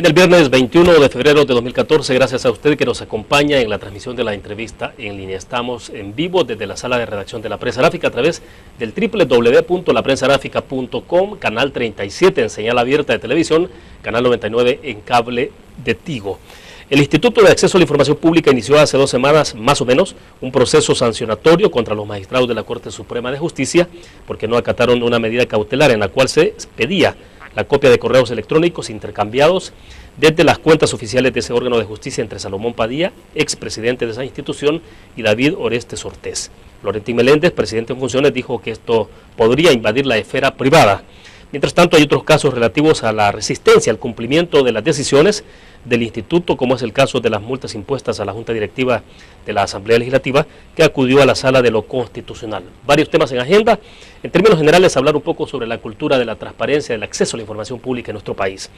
del viernes 21 de febrero de 2014, gracias a usted que nos acompaña en la transmisión de la entrevista en línea. Estamos en vivo desde la sala de redacción de La Prensa Gráfica a través del www.laprensagráfica.com, canal 37 en señal abierta de televisión, canal 99 en cable de Tigo. El Instituto de Acceso a la Información Pública inició hace 2 semanas, más o menos, un proceso sancionatorio contra los magistrados de la Corte Suprema de Justicia porque no acataron una medida cautelar en la cual se pedía la copia de correos electrónicos intercambiados desde las cuentas oficiales de ese órgano de justicia entre Salomón Padilla, expresidente de esa institución, y David Orestes Ortiz. Florentín Meléndez, presidente en funciones, dijo que esto podría invadir la esfera privada. Mientras tanto, hay otros casos relativos a la resistencia al cumplimiento de las decisiones del instituto, como es el caso de las multas impuestas a la Junta Directiva de la Asamblea Legislativa, que acudió a la Sala de lo Constitucional. Varios temas en agenda. En términos generales, hablar un poco sobre la cultura de la transparencia, del acceso a la información pública en nuestro país.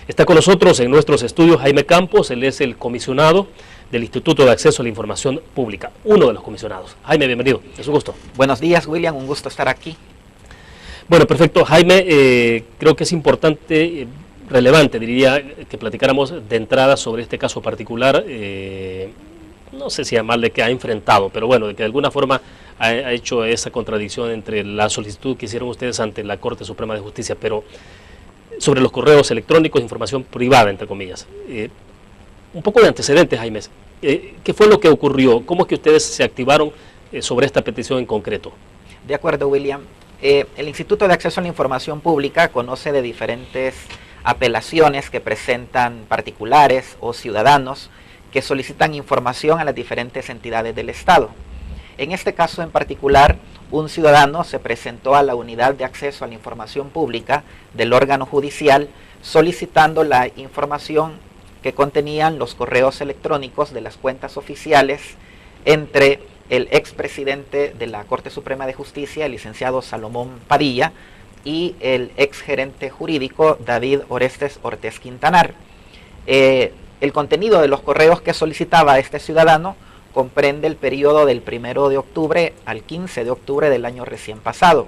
Está con nosotros en nuestros estudios Jaime Campos, él es el comisionado del Instituto de Acceso a la Información Pública, uno de los comisionados. Jaime, bienvenido, es un gusto. Buenos días, William, un gusto estar aquí. Bueno, perfecto. Jaime, creo que es importante, relevante, diría, que platicáramos de entrada sobre este caso particular, no sé si llamarle que ha enfrentado, pero bueno, de que de alguna forma ha hecho esa contradicción entre la solicitud que hicieron ustedes ante la Corte Suprema de Justicia, pero sobre los correos electrónicos, información privada, entre comillas. Un poco de antecedentes, Jaime. ¿Qué fue lo que ocurrió? ¿Cómo es que ustedes se activaron sobre esta petición en concreto? De acuerdo, William. El Instituto de Acceso a la Información Pública conoce de diferentes apelaciones que presentan particulares o ciudadanos que solicitan información a las diferentes entidades del Estado. En este caso en particular, un ciudadano se presentó a la Unidad de Acceso a la Información Pública del órgano judicial solicitando la información que contenían los correos electrónicos de las cuentas oficiales entre el expresidente de la Corte Suprema de Justicia, el licenciado Salomón Padilla, y el exgerente jurídico David Orestes Ortiz Quintanar. El contenido de los correos que solicitaba este ciudadano comprende el periodo del 1 de octubre al 15 de octubre del año recién pasado.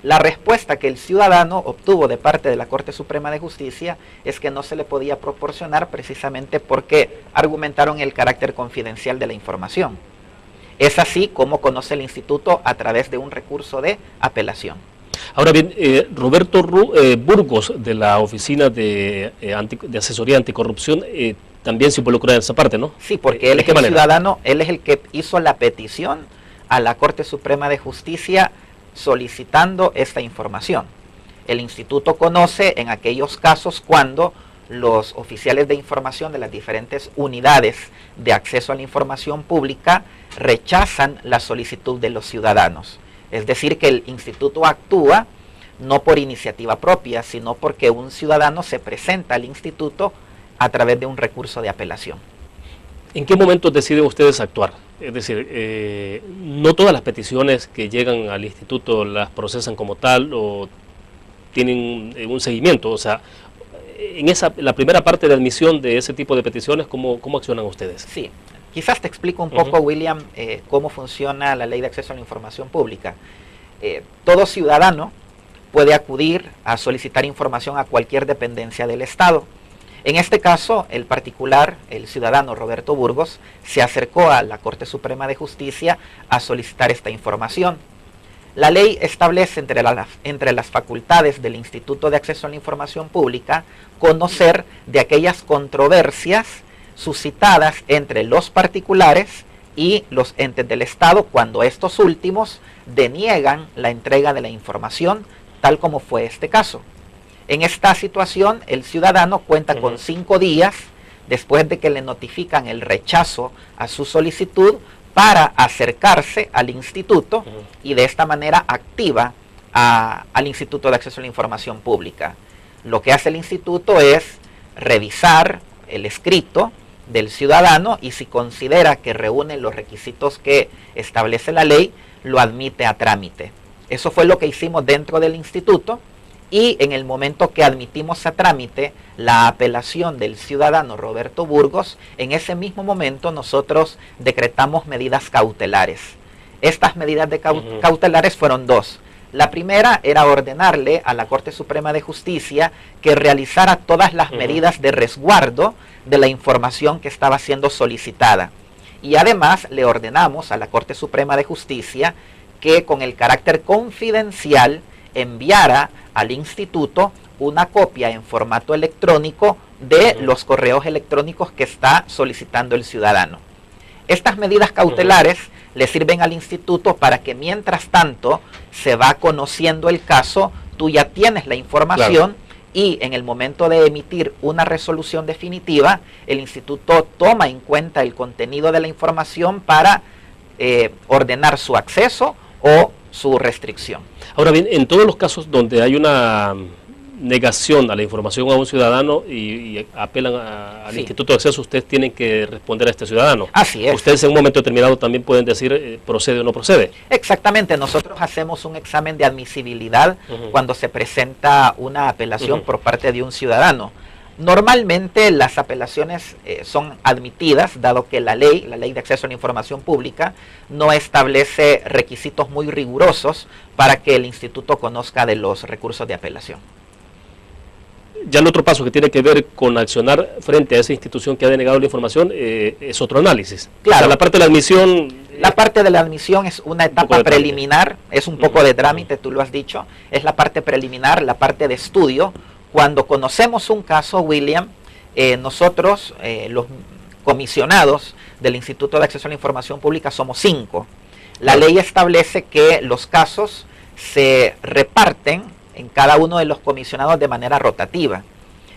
La respuesta que el ciudadano obtuvo de parte de la Corte Suprema de Justicia es que no se le podía proporcionar precisamente porque argumentaron el carácter confidencial de la información. Es así como conoce el instituto a través de un recurso de apelación. Ahora bien, Roberto Burgos, de la Oficina de Asesoría Anticorrupción, también se involucró en esa parte, ¿no? Sí, porque él es el ciudadano, él es el que hizo la petición a la Corte Suprema de Justicia solicitando esta información. El instituto conoce en aquellos casos cuando los oficiales de información de las diferentes unidades de acceso a la información pública rechazan la solicitud de los ciudadanos. Es decir, que el instituto actúa no por iniciativa propia, sino porque un ciudadano se presenta al instituto a través de un recurso de apelación. ¿En qué momento deciden ustedes actuar? Es decir, no todas las peticiones que llegan al instituto las procesan como tal o tienen un seguimiento, o sea, en la primera parte de admisión de ese tipo de peticiones, ¿cómo accionan ustedes? Sí, quizás te explico un poco, William, cómo funciona la Ley de Acceso a la Información Pública. Todo ciudadano puede acudir a solicitar información a cualquier dependencia del Estado. En este caso, el particular, el ciudadano Roberto Burgos, se acercó a la Corte Suprema de Justicia a solicitar esta información. La ley establece entre las facultades del Instituto de Acceso a la Información Pública conocer de aquellas controversias suscitadas entre los particulares y los entes del Estado cuando estos últimos deniegan la entrega de la información, tal como fue este caso. En esta situación, el ciudadano cuenta con 5 días después de que le notifican el rechazo a su solicitud para acercarse al instituto y de esta manera activa al Instituto de Acceso a la Información Pública. Lo que hace el instituto es revisar el escrito del ciudadano y si considera que reúne los requisitos que establece la ley, lo admite a trámite. Eso fue lo que hicimos dentro del instituto y en el momento que admitimos a trámite la apelación del ciudadano Roberto Burgos, en ese mismo momento nosotros decretamos medidas cautelares. Estas medidas cautelares fueron 2. La primera era ordenarle a la Corte Suprema de Justicia que realizara todas las medidas de resguardo de la información que estaba siendo solicitada. Y además le ordenamos a la Corte Suprema de Justicia que con el carácter confidencial enviara al instituto una copia en formato electrónico de los correos electrónicos que está solicitando el ciudadano. Estas medidas cautelares le sirven al instituto para que mientras tanto se va conociendo el caso, tú ya tienes la información, y en el momento de emitir una resolución definitiva, el instituto toma en cuenta el contenido de la información para ordenar su acceso o su restricción. Ahora bien, en todos los casos donde hay una negación a la información a un ciudadano y apelan al Instituto de Acceso, ustedes tienen que responder a este ciudadano. Así es. Ustedes en un momento determinado también pueden decir procede o no procede. Exactamente, nosotros hacemos un examen de admisibilidad cuando se presenta una apelación por parte de un ciudadano. Normalmente las apelaciones son admitidas, dado que la ley de acceso a la información pública, no establece requisitos muy rigurosos para que el instituto conozca de los recursos de apelación. Ya el otro paso que tiene que ver con accionar frente a esa institución que ha denegado la información es otro análisis. Claro. O sea, la parte de la admisión... La parte de la admisión es una etapa preliminar, es un poco de trámite, tú lo has dicho, es la parte preliminar, la parte de estudio. Cuando conocemos un caso, William, nosotros, los comisionados del Instituto de Acceso a la Información Pública, somos 5. La ley establece que los casos se reparten en cada uno de los comisionados de manera rotativa.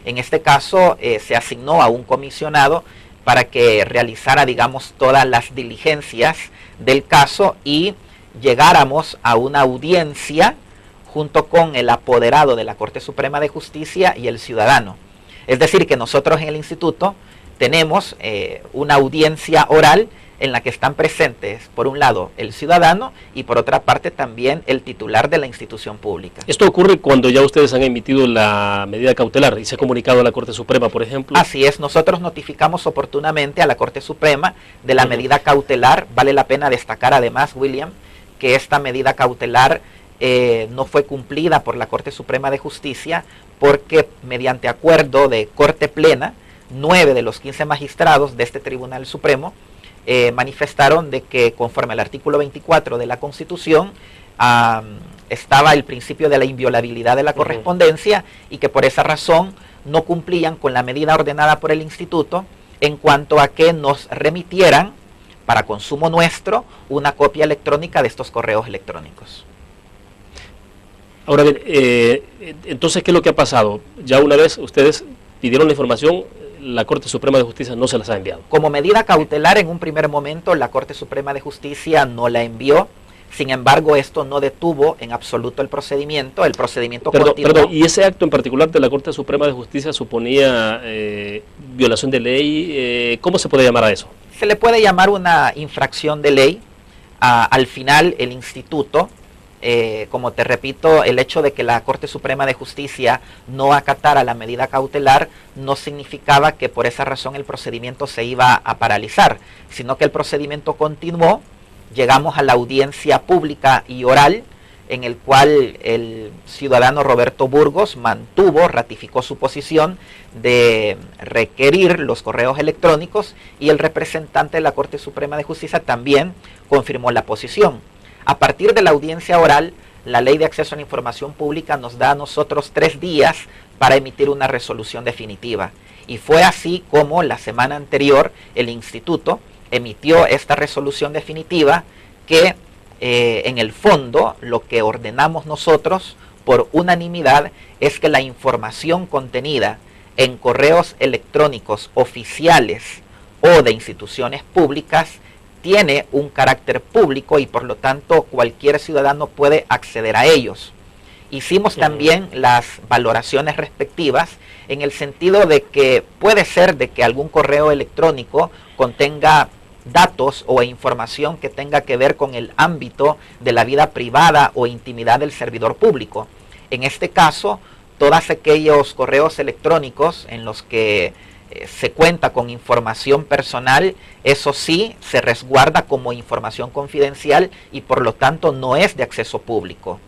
En este caso se asignó a un comisionado para que realizara, digamos, todas las diligencias del caso y llegáramos a una audiencia junto con el apoderado de la Corte Suprema de Justicia y el ciudadano. Es decir, que nosotros en el instituto tenemos una audiencia oral en la que están presentes, por un lado, el ciudadano y por otra parte también el titular de la institución pública. ¿Esto ocurre cuando ya ustedes han emitido la medida cautelar y se ha comunicado a la Corte Suprema, por ejemplo? Así es, nosotros notificamos oportunamente a la Corte Suprema de la medida cautelar. Vale la pena destacar además, William, que esta medida cautelar no fue cumplida por la Corte Suprema de Justicia porque mediante acuerdo de Corte Plena, 9 de los 15 magistrados de este Tribunal Supremo manifestaron de que conforme al artículo 24 de la Constitución estaba el principio de la inviolabilidad de la correspondencia y que por esa razón no cumplían con la medida ordenada por el instituto en cuanto a que nos remitieran para consumo nuestro una copia electrónica de estos correos electrónicos. Ahora bien, entonces, ¿qué es lo que ha pasado? Ya una vez ustedes pidieron la información, la Corte Suprema de Justicia no se las ha enviado. Como medida cautelar, en un primer momento, la Corte Suprema de Justicia no la envió. Sin embargo, esto no detuvo en absoluto el procedimiento. El procedimiento continuó. Perdón, ¿y ese acto en particular de la Corte Suprema de Justicia suponía violación de ley? ¿Cómo se puede llamar a eso? Se le puede llamar una infracción de ley. Al final, el instituto, como te repito, el hecho de que la Corte Suprema de Justicia no acatara la medida cautelar no significaba que por esa razón el procedimiento se iba a paralizar, sino que el procedimiento continuó. Llegamos a la audiencia pública y oral, en el cual el ciudadano Roberto Burgos ratificó su posición de requerir los correos electrónicos y el representante de la Corte Suprema de Justicia también confirmó la posición. A partir de la audiencia oral, la Ley de Acceso a la Información Pública nos da a nosotros 3 días para emitir una resolución definitiva. Y fue así como la semana anterior el instituto emitió esta resolución definitiva que en el fondo lo que ordenamos nosotros por unanimidad es que la información contenida en correos electrónicos oficiales o de instituciones públicas tiene un carácter público y por lo tanto cualquier ciudadano puede acceder a ellos. Hicimos también las valoraciones respectivas en el sentido de que puede ser de que algún correo electrónico contenga datos o información que tenga que ver con el ámbito de la vida privada o intimidad del servidor público. En este caso, todos aquellos correos electrónicos en los que se cuenta con información personal, eso sí, se resguarda como información confidencial y por lo tanto no es de acceso público.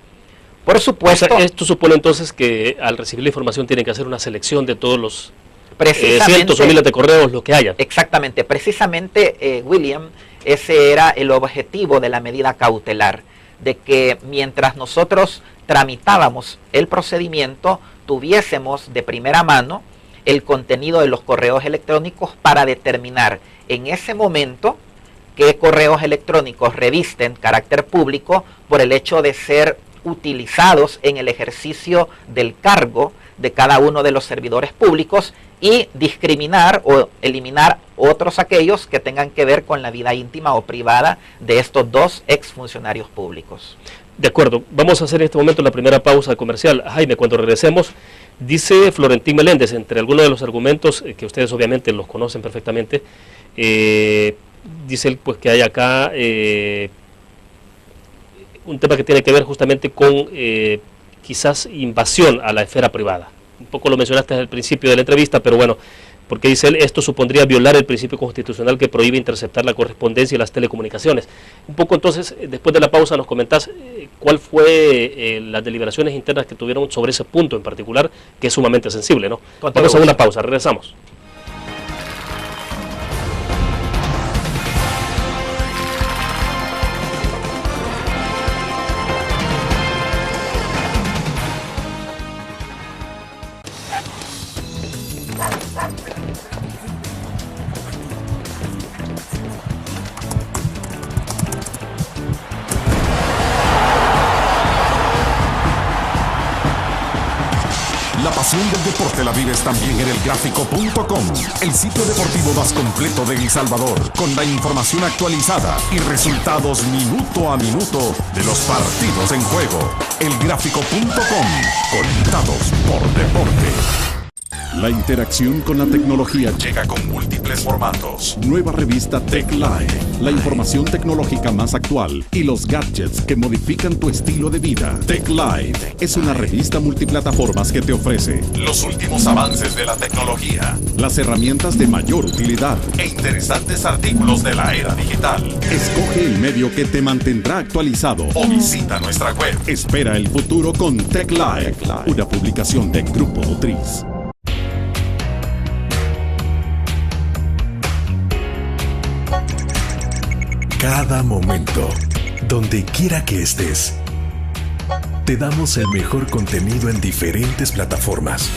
Por supuesto. O sea, esto supone entonces que al recibir la información tienen que hacer una selección de todos los cientos o miles de correos, lo que haya. Exactamente, precisamente, William, ese era el objetivo de la medida cautelar, de que mientras nosotros tramitábamos el procedimiento, tuviésemos de primera mano el contenido de los correos electrónicos para determinar en ese momento qué correos electrónicos revisten carácter público por el hecho de ser utilizados en el ejercicio del cargo de cada uno de los servidores públicos y discriminar o eliminar otros aquellos que tengan que ver con la vida íntima o privada de estos dos exfuncionarios públicos. De acuerdo, vamos a hacer en este momento la primera pausa comercial. Jaime, cuando regresemos, dice Florentín Meléndez, entre algunos de los argumentos que ustedes obviamente los conocen perfectamente, dice él pues que hay acá un tema que tiene que ver justamente con quizás invasión a la esfera privada. Un poco lo mencionaste al principio de la entrevista, pero bueno, porque dice él, esto supondría violar el principio constitucional que prohíbe interceptar la correspondencia y las telecomunicaciones. Un poco entonces, después de la pausa, nos comentás cuál fue las deliberaciones internas que tuvieron sobre ese punto en particular, que es sumamente sensible, ¿no? Vamos a una pausa, regresamos. La pasión del deporte la vives también en elgráfico.com, el sitio deportivo más completo de El Salvador, con la información actualizada y resultados minuto a minuto de los partidos en juego. Elgráfico.com, conectados por deporte. La interacción con la tecnología llega con múltiples formatos. Nueva revista Tech Live, la información tecnológica más actual y los gadgets que modifican tu estilo de vida. Tech Live es una revista multiplataformas que te ofrece los últimos avances de la tecnología, las herramientas de mayor utilidad e interesantes artículos de la era digital. Escoge el medio que te mantendrá actualizado o visita nuestra web. Espera el futuro con Tech Live, una publicación de Grupo Nutriz. Cada momento, donde quiera que estés, te damos el mejor contenido en diferentes plataformas.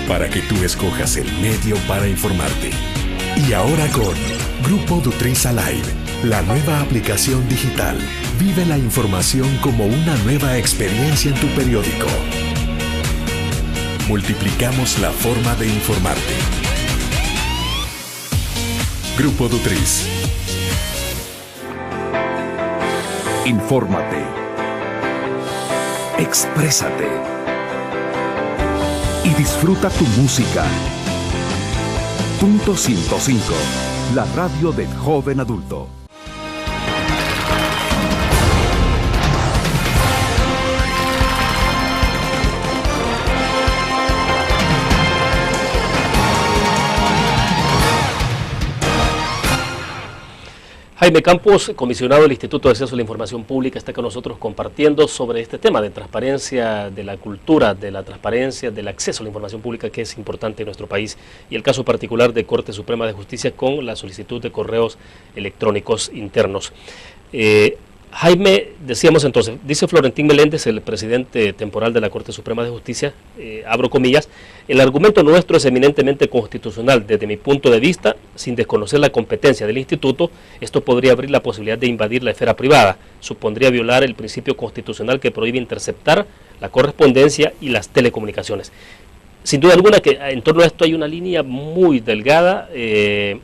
Para que tú escojas el medio para informarte. Y ahora con Grupo Nutriz Alive, la nueva aplicación digital. Vive la información como una nueva experiencia en tu periódico. Multiplicamos la forma de informarte. Grupo Nutriz. Infórmate. Exprésate. Y disfruta tu música. Punto 105. La radio del joven adulto. Jaime Campos, comisionado del Instituto de Acceso a la Información Pública, está con nosotros compartiendo sobre este tema de transparencia, de la cultura, de la transparencia, del acceso a la información pública que es importante en nuestro país y el caso particular de Corte Suprema de Justicia con la solicitud de correos electrónicos internos. Jaime, decíamos entonces, dice Florentín Meléndez, el presidente temporal de la Corte Suprema de Justicia, abro comillas, el argumento nuestro es eminentemente constitucional. Desde mi punto de vista, sin desconocer la competencia del instituto, esto podría abrir la posibilidad de invadir la esfera privada, supondría violar el principio constitucional que prohíbe interceptar la correspondencia y las telecomunicaciones. Sin duda alguna que en torno a esto hay una línea muy delgada en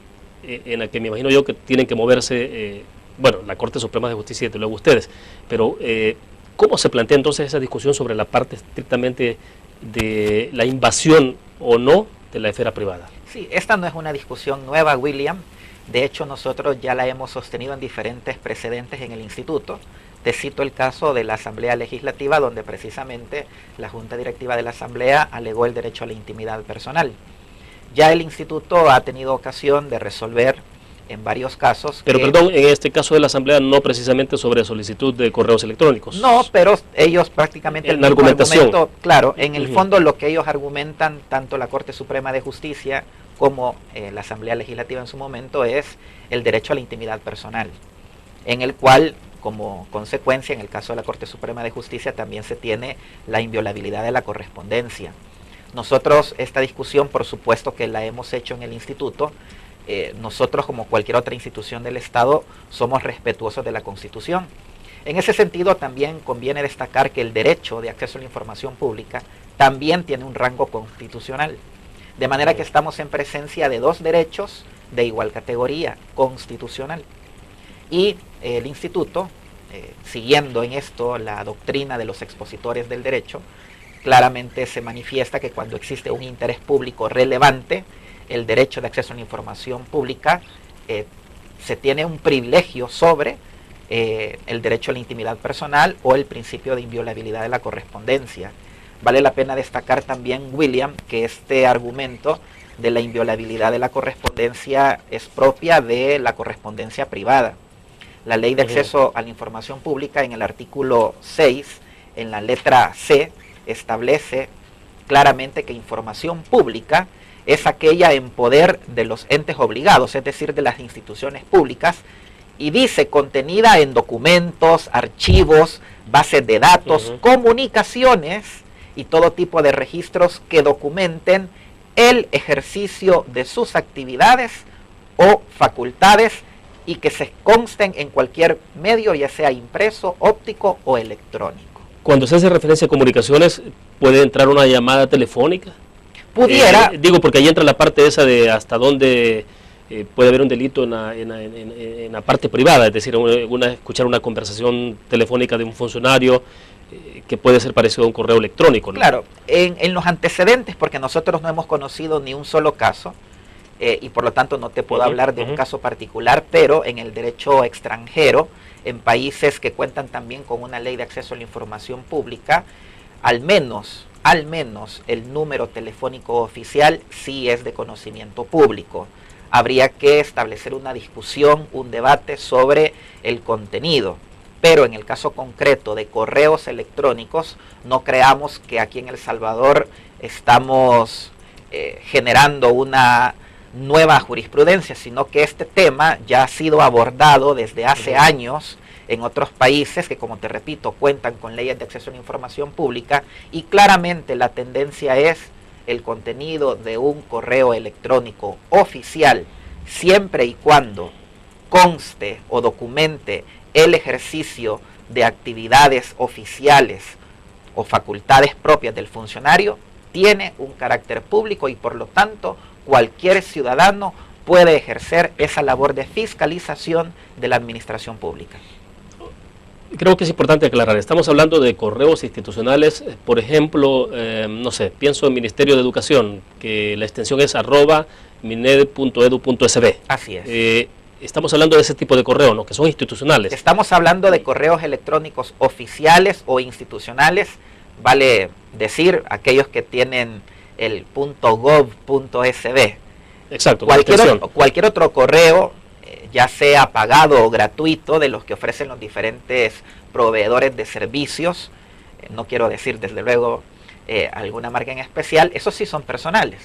la que me imagino yo que tienen que moverse bueno, la Corte Suprema de Justicia y desde luego ustedes, pero ¿cómo se plantea entonces esa discusión sobre la parte estrictamente de la invasión o no de la esfera privada? Sí, esta no es una discusión nueva, William. De hecho, nosotros ya la hemos sostenido en diferentes precedentes en el instituto. Te cito el caso de la Asamblea Legislativa, donde precisamente la Junta Directiva de la Asamblea alegó el derecho a la intimidad personal. Ya el instituto ha tenido ocasión de resolver en varios casos. Pero perdón, en este caso de la Asamblea no precisamente sobre solicitud de correos electrónicos. No, pero ellos prácticamente... En la argumentación. Claro, en el fondo lo que ellos argumentan, tanto la Corte Suprema de Justicia como la Asamblea Legislativa en su momento, es el derecho a la intimidad personal, en el cual, como consecuencia, en el caso de la Corte Suprema de Justicia, también se tiene la inviolabilidad de la correspondencia. Nosotros esta discusión, por supuesto que la hemos hecho en el instituto. Nosotros, como cualquier otra institución del Estado, somos respetuosos de la Constitución. En ese sentido, también conviene destacar que el derecho de acceso a la información pública también tiene un rango constitucional. De manera que estamos en presencia de dos derechos de igual categoría constitucional. Y el instituto, siguiendo en esto la doctrina de los expositores del derecho, claramente se manifiesta que cuando existe un interés público relevante, el derecho de acceso a la información pública se tiene un privilegio sobre el derecho a la intimidad personal o el principio de inviolabilidad de la correspondencia. Vale la pena destacar también, William, que este argumento de la inviolabilidad de la correspondencia es propia de la correspondencia privada. La Ley de Acceso a la Información Pública, en el artículo 6, en la letra C, establece claramente que información pública es aquella en poder de los entes obligados, es decir, de las instituciones públicas, y dice contenida en documentos, archivos, bases de datos, comunicaciones y todo tipo de registros que documenten el ejercicio de sus actividades o facultades y que se consten en cualquier medio, ya sea impreso, óptico o electrónico. Cuando se hace referencia a comunicaciones, ¿puede entrar una llamada telefónica? Pudiera. Digo, porque ahí entra la parte esa de hasta dónde puede haber un delito en la parte privada, es decir, escuchar una conversación telefónica de un funcionario que puede ser parecido a un correo electrónico, ¿no? Claro, en los antecedentes, porque nosotros no hemos conocido ni un solo caso, y por lo tanto no te puedo hablar de un caso particular, pero en el derecho extranjero, en países que cuentan también con una ley de acceso a la información pública, al menos el número telefónico oficial sí es de conocimiento público. Habría que establecer una discusión, un debate sobre el contenido. Pero en el caso concreto de correos electrónicos, no creamos que aquí en El Salvador estamos generando una nueva jurisprudencia, sino que este tema ya ha sido abordado desde hace años en otros países que, como te repito, cuentan con leyes de acceso a la información pública, y claramente la tendencia es el contenido de un correo electrónico oficial, siempre y cuando conste o documente el ejercicio de actividades oficiales o facultades propias del funcionario, tiene un carácter público y por lo tanto cualquier ciudadano puede ejercer esa labor de fiscalización de la administración pública. Creo que es importante aclarar, estamos hablando de correos institucionales, por ejemplo, no sé, pienso en Ministerio de Educación, que la extensión es @mined.edu.sb. Así es. Estamos hablando de ese tipo de correos, ¿no? Que son institucionales. Estamos hablando de correos electrónicos oficiales o institucionales, vale decir, aquellos que tienen el .gov.sb. Exacto. Cualquier otro correo, ya sea pagado o gratuito, de los que ofrecen los diferentes proveedores de servicios, no quiero decir desde luego alguna marca en especial, esos sí son personales.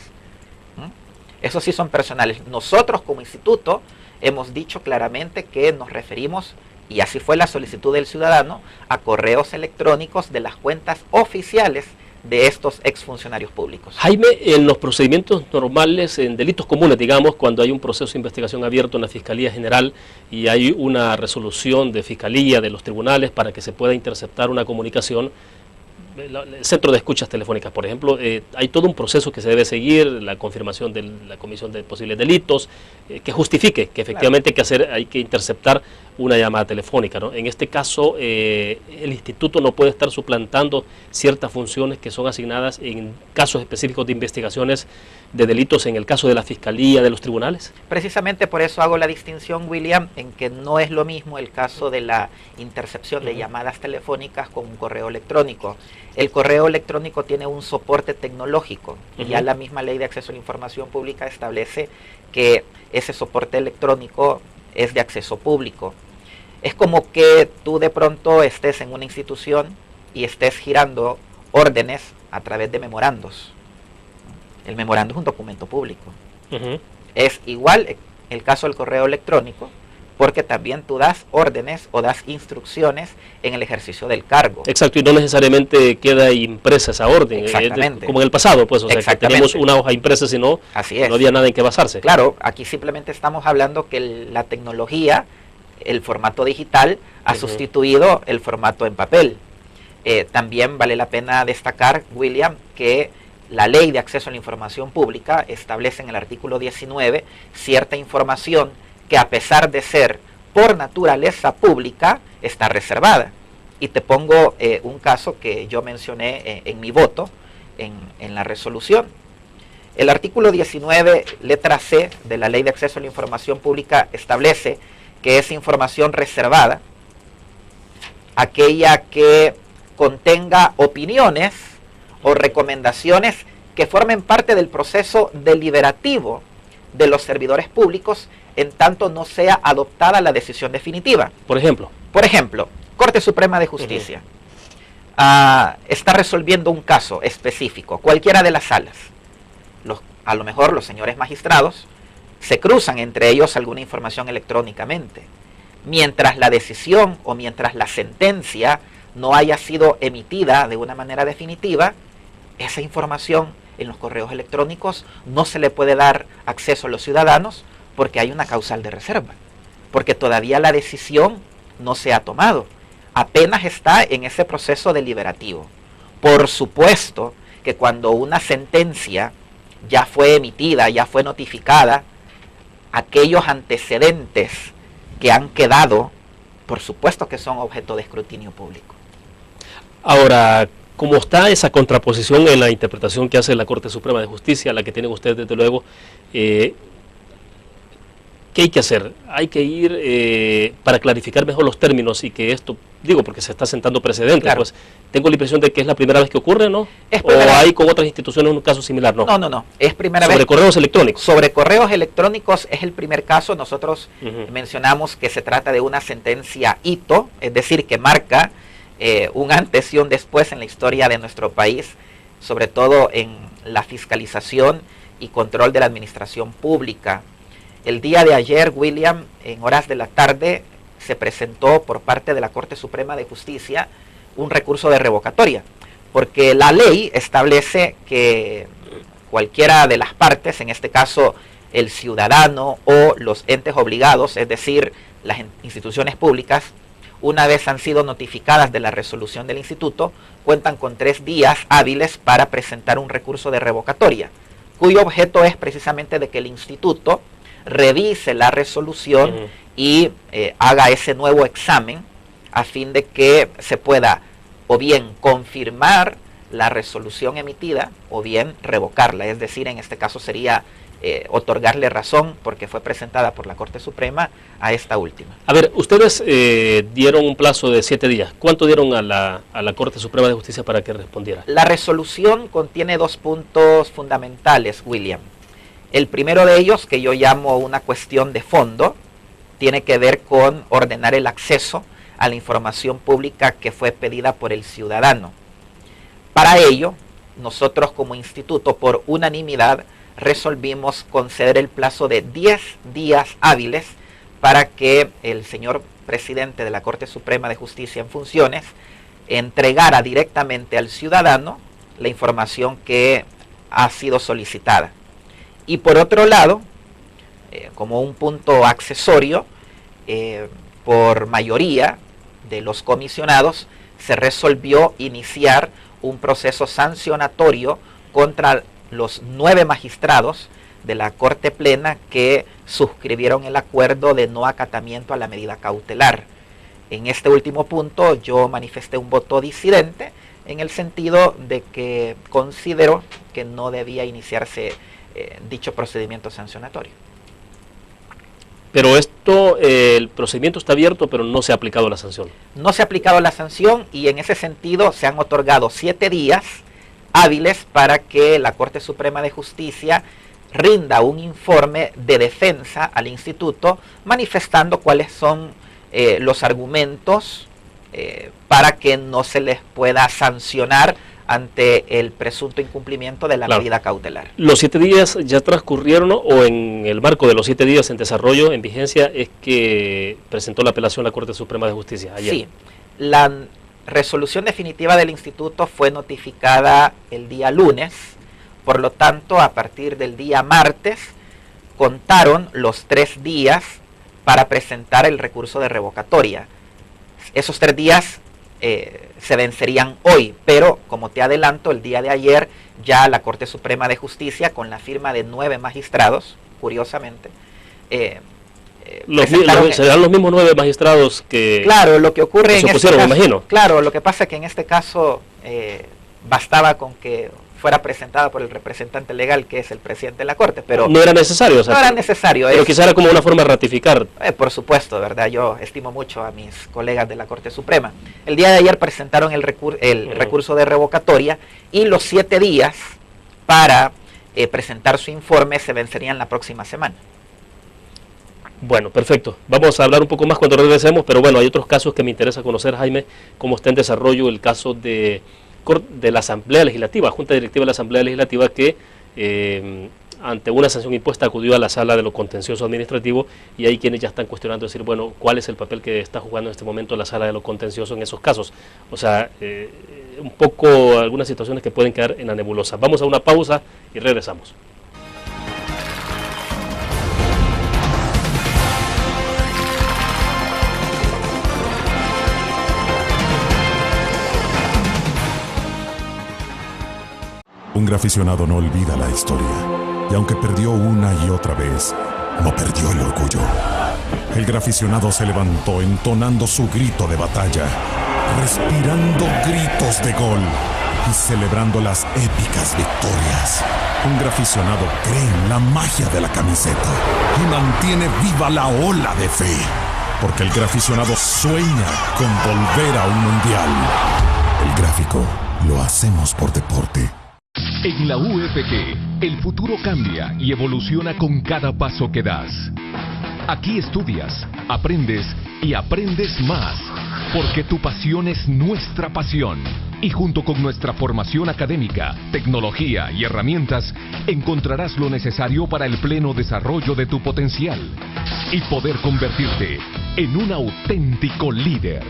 Esos sí son personales. Nosotros como instituto hemos dicho claramente que nos referimos, y así fue la solicitud del ciudadano, a correos electrónicos de las cuentas oficiales de estos exfuncionarios públicos. Jaime, en los procedimientos normales, en delitos comunes, digamos, cuando hay un proceso de investigación abierto en la Fiscalía General y hay una resolución de Fiscalía de los tribunales para que se pueda interceptar una comunicación, el centro de escuchas telefónicas, por ejemplo, hay todo un proceso que se debe seguir, la confirmación de la comisión de posibles delitos, que justifique que efectivamente hay que interceptar una llamada telefónica, ¿no? En este caso, el instituto no puede estar suplantando ciertas funciones que son asignadas en casos específicos de investigaciones de delitos, en el caso de la Fiscalía, de los tribunales. Precisamente por eso hago la distinción, William, en que no es lo mismo el caso de la intercepción de llamadas telefónicas con un correo electrónico. El correo electrónico tiene un soporte tecnológico y ya la misma Ley de Acceso a la Información Pública establece que ese soporte electrónico es de acceso público. Es como que tú de pronto estés en una institución y estés girando órdenes a través de memorandos. El memorando es un documento público. Es igual el caso del correo electrónico, porque también tú das órdenes o das instrucciones en el ejercicio del cargo. Exacto, y no necesariamente queda impresa esa orden, como en el pasado, pues, o sea, que teníamos una hoja impresa, sino no había nada en que basarse. Claro, aquí simplemente estamos hablando que la tecnología, el formato digital, ha sustituido el formato en papel. También vale la pena destacar, William, que la Ley de Acceso a la Información Pública establece en el artículo 19 cierta información que, a pesar de ser por naturaleza pública, está reservada. Y te pongo un caso que yo mencioné en mi voto en la resolución. El artículo 19, letra C de la Ley de Acceso a la Información Pública establece que es información reservada aquella que contenga opiniones o recomendaciones que formen parte del proceso deliberativo de los servidores públicos, en tanto no sea adoptada la decisión definitiva. Por ejemplo, Corte Suprema de Justicia está resolviendo un caso específico, cualquiera de las salas. A lo mejor los señores magistrados se cruzan entre ellos alguna información electrónicamente. Mientras la decisión o mientras la sentencia no haya sido emitida de una manera definitiva, esa información en los correos electrónicos no se le puede dar acceso a los ciudadanos, porque hay una causal de reserva, porque todavía la decisión no se ha tomado, apenas está en ese proceso deliberativo. Por supuesto que cuando una sentencia ya fue emitida, ya fue notificada, aquellos antecedentes que han quedado, por supuesto que son objeto de escrutinio público. Ahora, ¿cómo está esa contraposición en la interpretación que hace la Corte Suprema de Justicia, la que tienen ustedes desde luego? ¿Qué hay que hacer? Hay que ir para clarificar mejor los términos y que esto, digo, porque se está sentando precedentes, claro. Pues tengo la impresión de que es la primera vez que ocurre, ¿no? ¿O hay con otras instituciones un caso similar? No, es primera vez. ¿Sobre correos electrónicos? Sobre correos electrónicos es el primer caso. Nosotros mencionamos que se trata de una sentencia hito, es decir, que marca un antes y un después en la historia de nuestro país, sobre todo en la fiscalización y control de la administración pública. El día de ayer, William, en horas de la tarde, se presentó por parte de la Corte Suprema de Justicia un recurso de revocatoria, porque la ley establece que cualquiera de las partes, en este caso el ciudadano o los entes obligados, es decir, las instituciones públicas, una vez han sido notificadas de la resolución del instituto, cuentan con 3 días hábiles para presentar un recurso de revocatoria, cuyo objeto es precisamente de que el instituto revise la resolución y haga ese nuevo examen a fin de que se pueda o bien confirmar la resolución emitida o bien revocarla. Es decir, en este caso sería otorgarle razón porque fue presentada por la Corte Suprema a esta última. A ver, ustedes dieron un plazo de 7 días. ¿Cuánto dieron a la Corte Suprema de Justicia para que respondiera? La resolución contiene 2 puntos fundamentales, William. El primero de ellos, que yo llamo una cuestión de fondo, tiene que ver con ordenar el acceso a la información pública que fue pedida por el ciudadano. Para ello, nosotros como instituto, por unanimidad, resolvimos conceder el plazo de 10 días hábiles para que el señor presidente de la Corte Suprema de Justicia en funciones entregara directamente al ciudadano la información que ha sido solicitada. Y por otro lado, como un punto accesorio, por mayoría de los comisionados, se resolvió iniciar un proceso sancionatorio contra los 9 magistrados de la Corte Plena que suscribieron el acuerdo de no acatamiento a la medida cautelar. En este último punto yo manifesté un voto disidente en el sentido de que considero que no debía iniciarse dicho procedimiento sancionatorio. Pero el procedimiento está abierto, pero no se ha aplicado la sanción. No se ha aplicado la sanción y en ese sentido se han otorgado 7 días hábiles para que la Corte Suprema de Justicia rinda un informe de defensa al instituto manifestando cuáles son los argumentos para que no se les pueda sancionar ante el presunto incumplimiento de la medida cautelar. ¿Los 7 días ya transcurrieron o en el marco de los 7 días en desarrollo, en vigencia, es que presentó la apelación la Corte Suprema de Justicia ayer? Sí, la resolución definitiva del instituto fue notificada el día lunes, por lo tanto, a partir del día martes, contaron los 3 días para presentar el recurso de revocatoria. Esos 3 días se vencerían hoy, pero como te adelanto, el día de ayer ya la Corte Suprema de Justicia, con la firma de 9 magistrados, curiosamente, serán los mismos 9 magistrados que claro, lo que ocurre que se en opusieron, este caso, me imagino. Claro, lo que pasa es que en este caso bastaba con que fuera presentada por el representante legal, que es el presidente de la Corte, pero no era necesario. O sea, no era necesario. Pero quizá era como una forma de ratificar. Por supuesto, ¿verdad? Yo estimo mucho a mis colegas de la Corte Suprema. El día de ayer presentaron el recurso de revocatoria y los 7 días para presentar su informe se vencerían la próxima semana. Bueno, perfecto. Vamos a hablar un poco más cuando regresemos, pero bueno, hay otros casos que me interesa conocer, Jaime, cómo está en desarrollo el caso de la Asamblea Legislativa, Junta Directiva de la Asamblea Legislativa, que ante una sanción impuesta acudió a la Sala de lo Contencioso Administrativo, y hay quienes ya están cuestionando, decir, bueno, ¿cuál es el papel que está jugando en este momento la Sala de lo Contencioso en esos casos? O sea, un poco algunas situaciones que pueden quedar en la nebulosa. Vamos a una pausa y regresamos. Un graficionado no olvida la historia, y aunque perdió una y otra vez, no perdió el orgullo. El graficionado se levantó entonando su grito de batalla, respirando gritos de gol y celebrando las épicas victorias. Un graficionado cree en la magia de la camiseta y mantiene viva la ola de fe, porque el graficionado sueña con volver a un mundial. El gráfico lo hacemos por deporte. En la UFG, el futuro cambia y evoluciona con cada paso que das. Aquí estudias, aprendes y aprendes más, porque tu pasión es nuestra pasión. Y junto con nuestra formación académica, tecnología y herramientas, encontrarás lo necesario para el pleno desarrollo de tu potencial y poder convertirte en un auténtico líder.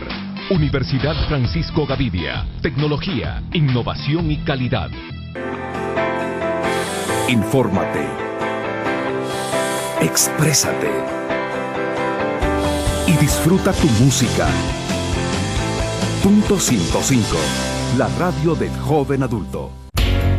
Universidad Francisco Gavidia, tecnología, innovación y calidad. Infórmate. Exprésate. Y disfruta tu música. Punto 105. La radio del joven adulto.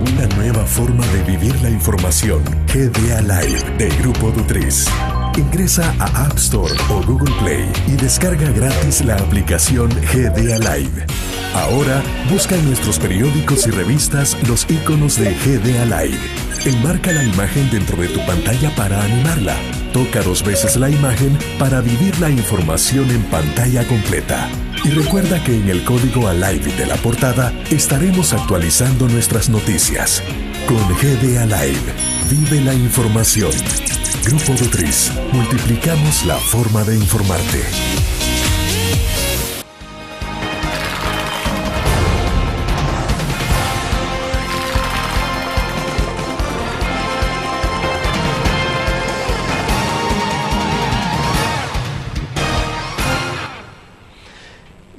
Una nueva forma de vivir la información. GDA Live de Grupo Dutriz. Ingresa a App Store o Google Play y descarga gratis la aplicación GDA Live. Ahora busca en nuestros periódicos y revistas los iconos de GDA Live. Enmarca la imagen dentro de tu pantalla para animarla. Toca 2 veces la imagen para vivir la información en pantalla completa. Y recuerda que en el código ALIVE de la portada estaremos actualizando nuestras noticias. Con GDA Live, vive la información. Grupo Dutriz, multiplicamos la forma de informarte.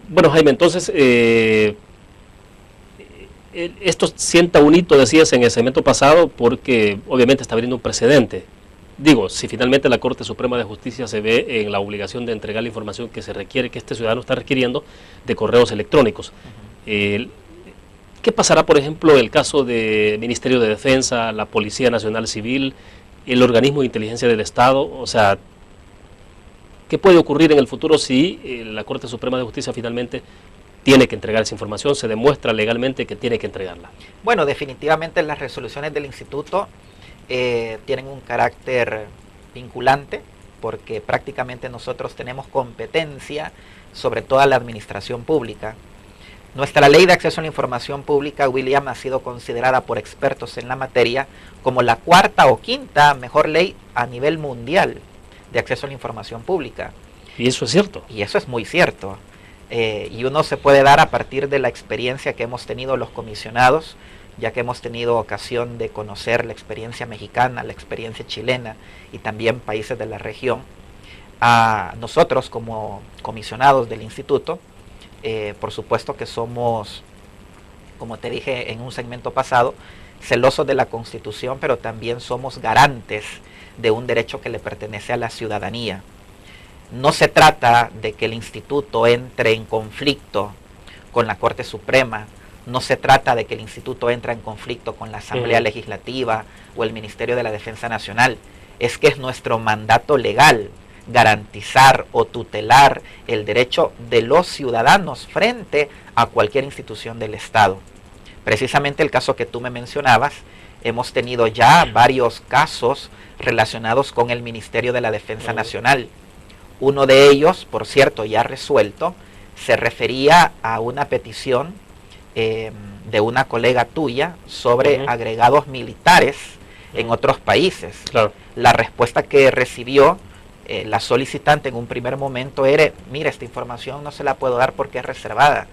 Bueno, Jaime, entonces, esto sienta un hito, decías en el segmento pasado, porque obviamente está abriendo un precedente. Digo, si finalmente la Corte Suprema de Justicia se ve en la obligación de entregar la información que se requiere, que este ciudadano está requiriendo, de correos electrónicos. ¿Qué pasará, por ejemplo, el caso del Ministerio de Defensa, la Policía Nacional Civil? el organismo de inteligencia del Estado? O sea, ¿qué puede ocurrir en el futuro si la Corte Suprema de Justicia finalmente tiene que entregar esa información, se demuestra legalmente que tiene que entregarla? Bueno, definitivamente las resoluciones del instituto tienen un carácter vinculante, porque prácticamente nosotros tenemos competencia sobre toda la administración pública. Nuestra ley de acceso a la información pública, William, ha sido considerada por expertos en la materia como la cuarta o quinta mejor ley a nivel mundial de acceso a la información pública. ¿Y eso es cierto? Y eso es muy cierto. Y uno se puede dar a partir de la experiencia que hemos tenido los comisionados, ya que hemos tenido ocasión de conocer la experiencia mexicana, la experiencia chilena y también países de la región. A nosotros como comisionados del instituto, por supuesto que somos, como te dije en un segmento pasado, celosos de la Constitución, pero también somos garantes de un derecho que le pertenece a la ciudadanía. No se trata de que el instituto entre en conflicto con la Corte Suprema, no se trata de que el instituto entre en conflicto con la Asamblea Legislativa o el Ministerio de la Defensa Nacional. Es que es nuestro mandato legal garantizar o tutelar el derecho de los ciudadanos frente a cualquier institución del Estado. Precisamente el caso que tú me mencionabas, hemos tenido ya varios casos relacionados con el Ministerio de la Defensa Nacional. Uno de ellos, por cierto, ya resuelto, se refería a una petición de una colega tuya sobre agregados militares en otros países. Claro. La respuesta que recibió la solicitante en un primer momento era: mira, esta información no se la puedo dar porque es reservada.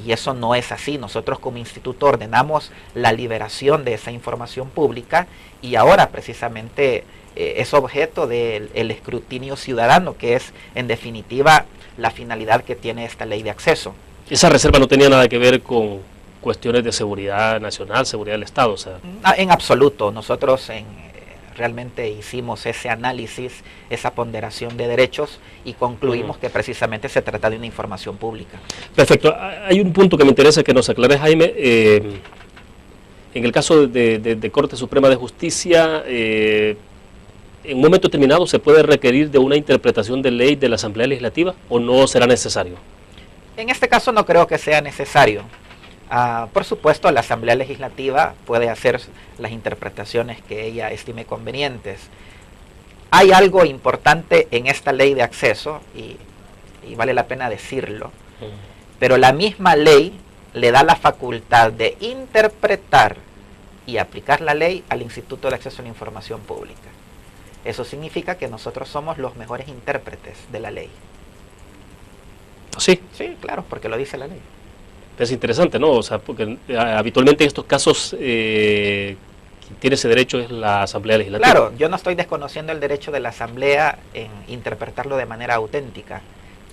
Y eso no es así. Nosotros como instituto ordenamos la liberación de esa información pública y ahora precisamente es objeto del escrutinio ciudadano, que es en definitiva la finalidad que tiene esta ley de acceso. Esa reserva no tenía nada que ver con cuestiones de seguridad nacional, seguridad del Estado, o sea. En absoluto. Nosotros realmente hicimos ese análisis, esa ponderación de derechos y concluimos que precisamente se trata de una información pública. Perfecto. Hay un punto que me interesa que nos aclares, Jaime. En el caso de Corte Suprema de Justicia, en un momento determinado se puede requerir de una interpretación de ley de la Asamblea Legislativa, ¿o no será necesario? En este caso no creo que sea necesario. Por supuesto, la Asamblea Legislativa puede hacer las interpretaciones que ella estime convenientes. Hay algo importante en esta ley de acceso, y vale la pena decirlo, pero la misma ley le da la facultad de interpretar y aplicar la ley al Instituto de Acceso a la Información Pública. Eso significa que nosotros somos los mejores intérpretes de la ley. ¿Sí? Sí, claro, porque lo dice la ley. Es interesante, ¿no? O sea, porque habitualmente en estos casos quien tiene ese derecho es la Asamblea Legislativa. Claro, yo no estoy desconociendo el derecho de la Asamblea en interpretarlo de manera auténtica,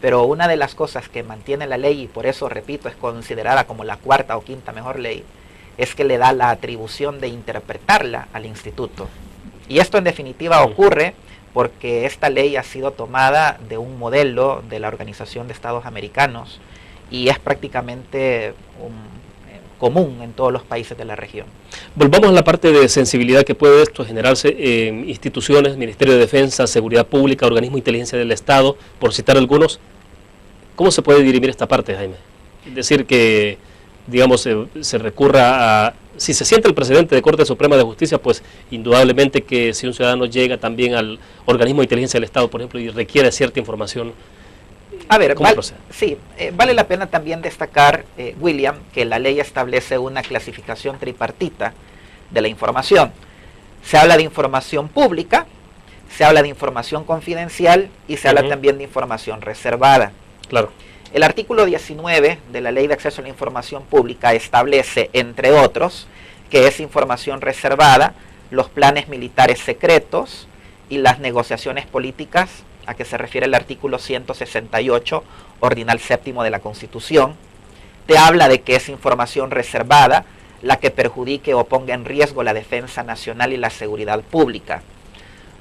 pero una de las cosas que mantiene la ley, y por eso, repito, es considerada como la cuarta o quinta mejor ley, es que le da la atribución de interpretarla al instituto. Y esto en definitiva ocurre porque esta ley ha sido tomada de un modelo de la Organización de Estados Americanos y es prácticamente común en todos los países de la región. Volvamos a la parte de sensibilidad que puede esto generarse en instituciones, Ministerio de Defensa, Seguridad Pública, Organismo de Inteligencia del Estado, por citar algunos. ¿Cómo se puede dirimir esta parte, Jaime? Es decir, que, digamos, se recurra a... Si se siente el precedente de Corte Suprema de Justicia, pues indudablemente que si un ciudadano llega también al Organismo de Inteligencia del Estado, por ejemplo, y requiere cierta información, a ver, vale la pena también destacar, William, que la ley establece una clasificación tripartita de la información. Se habla de información pública, se habla de información confidencial y se habla también de información reservada. Claro. El artículo 19 de la Ley de Acceso a la Información Pública establece, entre otros, que es información reservada los planes militares secretos y las negociaciones políticas, a que se refiere el artículo 168, ordinal séptimo de la Constitución. Te habla de que es información reservada la que perjudique o ponga en riesgo la defensa nacional y la seguridad pública.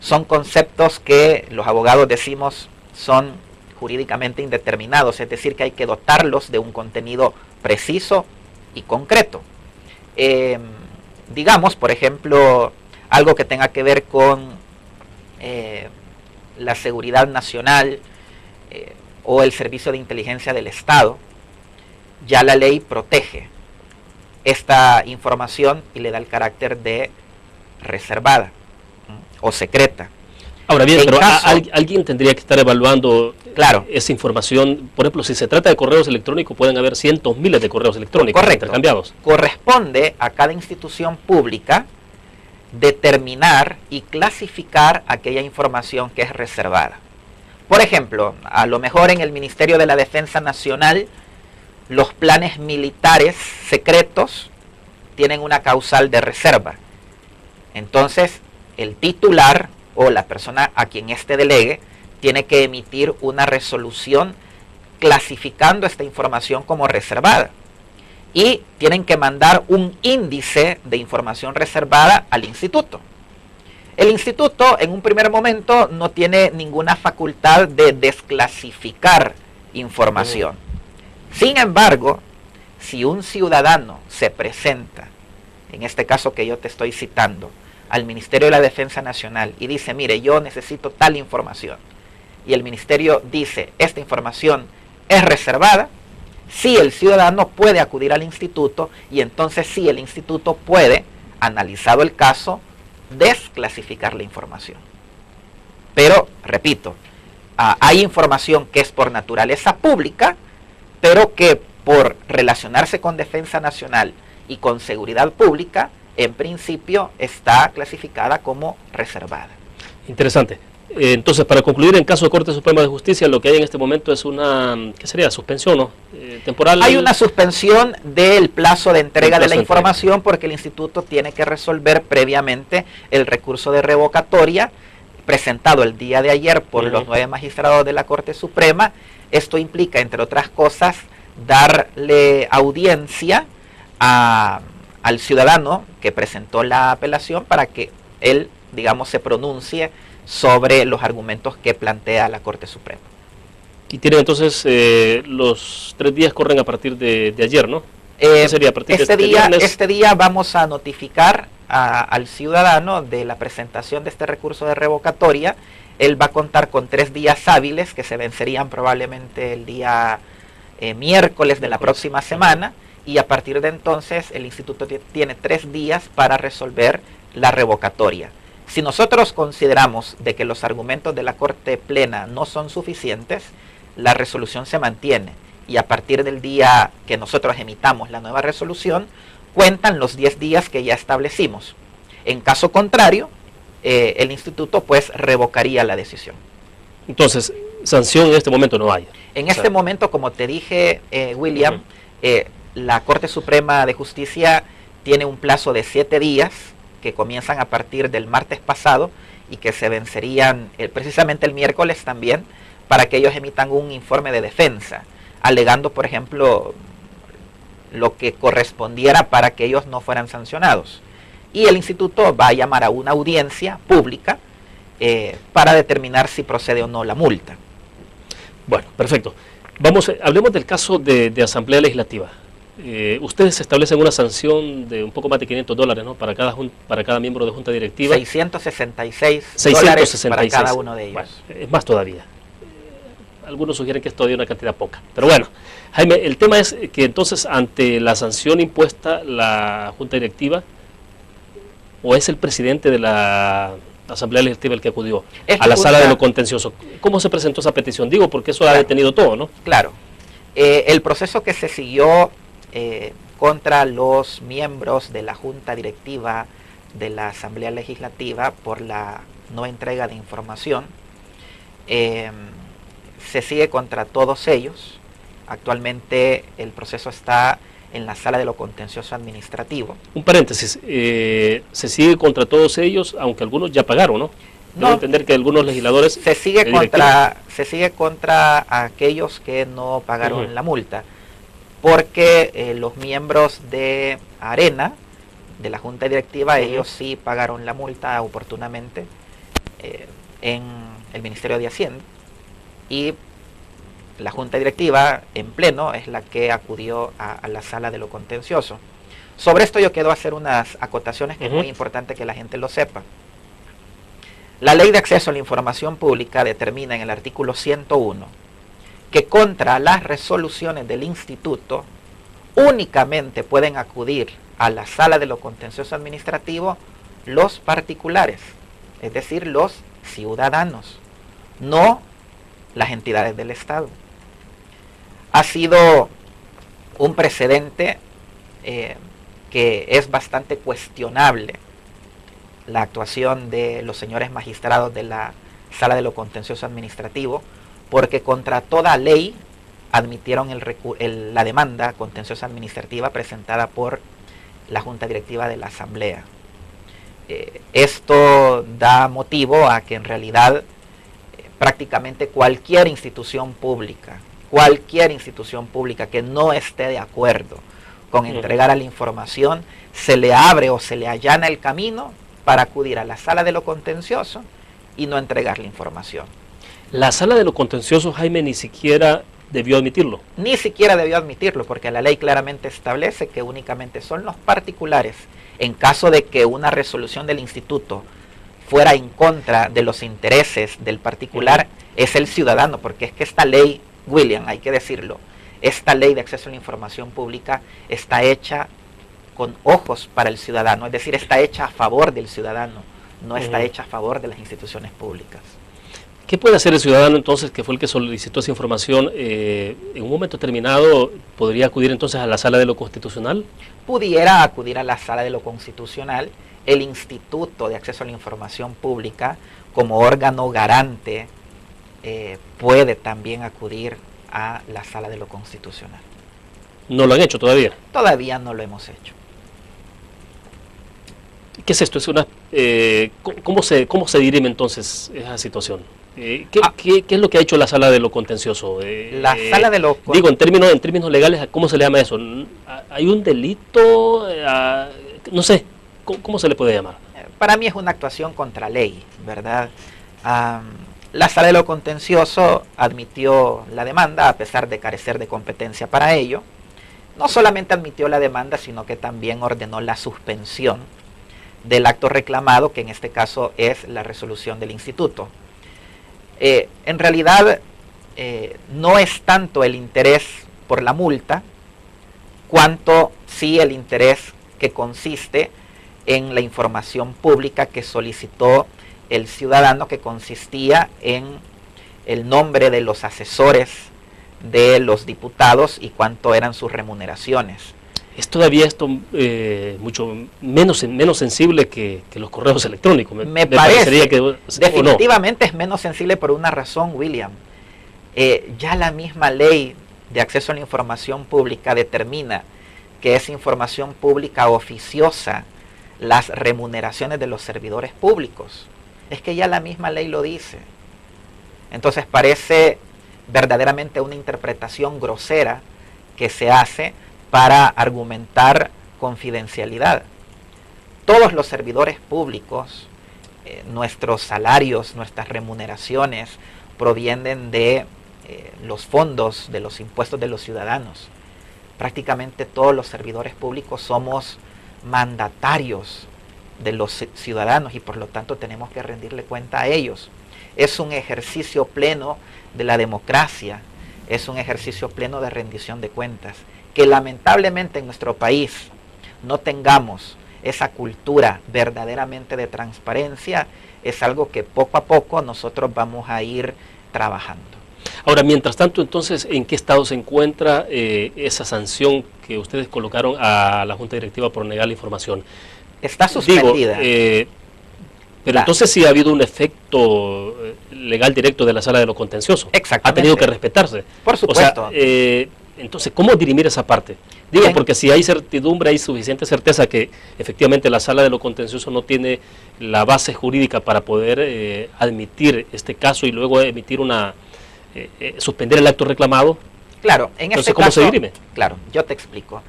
Son conceptos que los abogados decimos son jurídicamente indeterminados, es decir, que hay que dotarlos de un contenido preciso y concreto. Digamos, por ejemplo, algo que tenga que ver con la seguridad nacional o el servicio de inteligencia del Estado, ya la ley protege esta información y le da el carácter de reservada o secreta. Ahora bien, pero alguien tendría que estar evaluando esa información. Por ejemplo, si se trata de correos electrónicos, pueden haber cientos, miles de correos electrónicos intercambiados. Corresponde a cada institución pública determinar y clasificar aquella información que es reservada. Por ejemplo, a lo mejor en el Ministerio de la Defensa Nacional, los planes militares secretos tienen una causal de reserva. Entonces, el titular o la persona a quien éste delegue tiene que emitir una resolución clasificando esta información como reservada. Y tienen que mandar un índice de información reservada al instituto. El instituto en un primer momento no tiene ninguna facultad de desclasificar información. Sin embargo, si un ciudadano se presenta, en este caso que yo te estoy citando, al Ministerio de la Defensa Nacional y dice, mire, yo necesito tal información, y el ministerio dice, esta información es reservada, sí el ciudadano puede acudir al instituto y entonces sí el instituto puede, analizado el caso, desclasificar la información. Pero, repito, hay información que es por naturaleza pública, pero que por relacionarse con defensa nacional y con seguridad pública, en principio está clasificada como reservada. Interesante. Entonces, para concluir, en caso de Corte Suprema de Justicia, lo que hay en este momento es una, ¿qué sería? Suspensión, ¿no? Temporal. Hay una suspensión del plazo de entrega de la información porque el instituto tiene que resolver previamente el recurso de revocatoria presentado el día de ayer por los 9 magistrados de la Corte Suprema. Esto implica, entre otras cosas, darle audiencia al ciudadano que presentó la apelación para que él, digamos, se pronuncie sobre los argumentos que plantea la Corte Suprema. Y tienen entonces, los 3 días corren a partir de ayer, ¿no? ¿Qué sería a partir este de día? Este día vamos a notificar al ciudadano de la presentación de este recurso de revocatoria. Él va a contar con 3 días hábiles que se vencerían probablemente el día miércoles de la próxima semana, y a partir de entonces el instituto tiene 3 días para resolver la revocatoria. Si nosotros consideramos de que los argumentos de la Corte Plena no son suficientes, la resolución se mantiene y a partir del día que nosotros emitamos la nueva resolución, cuentan los 10 días que ya establecimos. En caso contrario, el instituto pues revocaría la decisión. Entonces, sanción en este momento no hay. En este momento, como te dije, William, la Corte Suprema de Justicia tiene un plazo de 7 días que comienzan a partir del martes pasado y que se vencerían precisamente el miércoles también, para que ellos emitan un informe de defensa, alegando, por ejemplo, lo que correspondiera para que ellos no fueran sancionados. Y el instituto va a llamar a una audiencia pública para determinar si procede o no la multa. Bueno, perfecto. Hablemos del caso de Asamblea Legislativa. Ustedes establecen una sanción de un poco más de $500, ¿no? Para cada miembro de junta directiva. $666 para cada uno de ellos. Bueno, es más todavía. Algunos sugieren que es todavía una cantidad poca. Pero bueno, Jaime, el tema es que entonces ante la sanción impuesta la junta directiva, ¿o es el presidente de la Asamblea Legislativa el que acudió a la sala de lo contencioso? ¿Cómo se presentó esa petición? Digo, porque eso ha detenido todo, ¿no? Claro. El proceso que se siguió contra los miembros de la junta directiva de la Asamblea Legislativa por la no entrega de información se sigue contra todos ellos. Actualmente el proceso está en la sala de lo contencioso administrativo. Un paréntesis, se sigue contra todos ellos, aunque algunos ya pagaron, ¿no? Debo entender que algunos legisladores... Se sigue contra aquellos que no pagaron la multa, porque los miembros de Arena, de la junta directiva, ellos sí pagaron la multa oportunamente en el Ministerio de Hacienda, y la junta directiva en pleno es la que acudió a la sala de lo contencioso. Sobre esto yo quiero hacer unas acotaciones que es muy importante que la gente lo sepa. La Ley de Acceso a la Información Pública determina en el artículo 101 que contra las resoluciones del instituto únicamente pueden acudir a la sala de lo contencioso administrativo los particulares, es decir, los ciudadanos, no las entidades del Estado. Ha sido un precedente que es bastante cuestionable la actuación de los señores magistrados de la Sala de lo Contencioso Administrativo, porque contra toda ley admitieron la demanda contenciosa administrativa presentada por la Junta Directiva de la Asamblea. Esto da motivo a que en realidad prácticamente cualquier institución pública que no esté de acuerdo con entregar a la información, se le abre o se le allana el camino para acudir a la sala de lo contencioso y no entregar la información. La sala de lo contencioso, Jaime, ni siquiera debió admitirlo. Ni siquiera debió admitirlo, porque la ley claramente establece que únicamente son los particulares, en caso de que una resolución del instituto fuera en contra de los intereses del particular, es el ciudadano, porque es que esta ley, William, hay que decirlo, esta ley de acceso a la información pública está hecha con ojos para el ciudadano, es decir, está hecha a favor del ciudadano, no está hecha a favor de las instituciones públicas. ¿Qué puede hacer el ciudadano entonces, que fue el que solicitó esa información, en un momento determinado? ¿Podría acudir entonces a la sala de lo constitucional? Pudiera acudir a la sala de lo constitucional. El Instituto de Acceso a la Información Pública, como órgano garante, puede también acudir a la sala de lo constitucional. ¿No lo han hecho todavía? Todavía no lo hemos hecho. ¿Qué es esto? ¿Cómo se dirime entonces esa situación? ¿Qué es lo que ha hecho la sala de lo contencioso? La sala de lo digo, en términos legales, ¿cómo se le llama eso? ¿Hay un delito? No sé, ¿cómo se le puede llamar? Para mí es una actuación contra ley, ¿verdad? La sala de lo contencioso admitió la demanda a pesar de carecer de competencia para ello. No solamente admitió la demanda, sino que también ordenó la suspensión del acto reclamado, que en este caso es la resolución del instituto. En realidad no es tanto el interés por la multa, cuanto sí el interés que consiste en la información pública que solicitó el ciudadano, que consistía en el nombre de los asesores de los diputados y cuánto eran sus remuneraciones. Es todavía esto mucho menos sensible que los correos electrónicos. Me parece que definitivamente es menos sensible por una razón, William. Ya la misma ley de acceso a la información pública determina que es información pública oficiosa las remuneraciones de los servidores públicos. Es que ya la misma ley lo dice. Entonces parece verdaderamente una interpretación grosera que se hace para argumentar confidencialidad. Todos los servidores públicos, nuestros salarios, nuestras remuneraciones provienen de los fondos, de los impuestos de los ciudadanos. Prácticamente todos los servidores públicos somos mandatarios de los ciudadanos y por lo tanto tenemos que rendirle cuenta a ellos. Es un ejercicio pleno de la democracia, es un ejercicio pleno de rendición de cuentas. Que lamentablemente en nuestro país no tengamos esa cultura verdaderamente de transparencia es algo que poco a poco nosotros vamos a ir trabajando. Ahora, mientras tanto, entonces, ¿en qué estado se encuentra esa sanción que ustedes colocaron a la Junta Directiva por negar la información? Está suspendida. Pero entonces sí ha habido un efecto legal directo de la sala de lo contencioso. Exactamente. Ha tenido que respetarse. Por supuesto. O sea, entonces, ¿cómo dirimir esa parte? Digo, bien, porque si hay certidumbre, hay suficiente certeza que efectivamente la sala de lo contencioso no tiene la base jurídica para poder admitir este caso y luego emitir suspender el acto reclamado. Claro, en entonces, este ¿cómo caso, se dirime? Claro, yo te explico.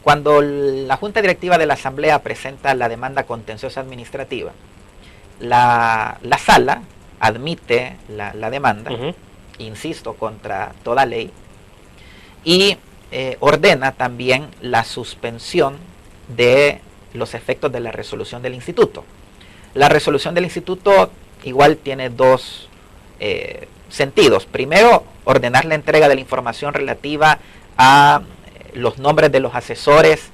Cuando la Junta Directiva de la Asamblea presenta la demanda contenciosa administrativa, la sala admite la demanda, insisto, contra toda ley, y ordena también la suspensión de los efectos de la resolución del instituto. La resolución del instituto igual tiene dos sentidos. Primero, ordenar la entrega de la información relativa a los nombres de los asesores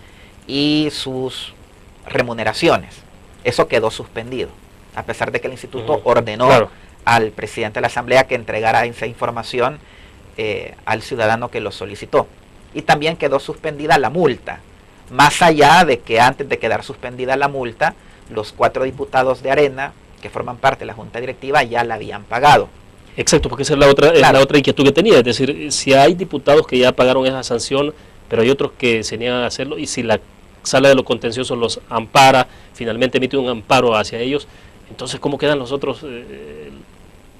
y sus remuneraciones. Eso quedó suspendido, a pesar de que el instituto ordenó al presidente de la Asamblea que entregara esa información al ciudadano que lo solicitó. Y también quedó suspendida la multa, más allá de que antes de quedar suspendida la multa, los 4 diputados de Arena, que forman parte de la Junta Directiva, ya la habían pagado. Exacto, porque esa es la otra, claro, la otra inquietud que tenía, es decir, si hay diputados que ya pagaron esa sanción, pero hay otros que se niegan a hacerlo, y si la Sala de lo Contencioso los ampara, finalmente emite un amparo hacia ellos, entonces ¿cómo quedan los otros?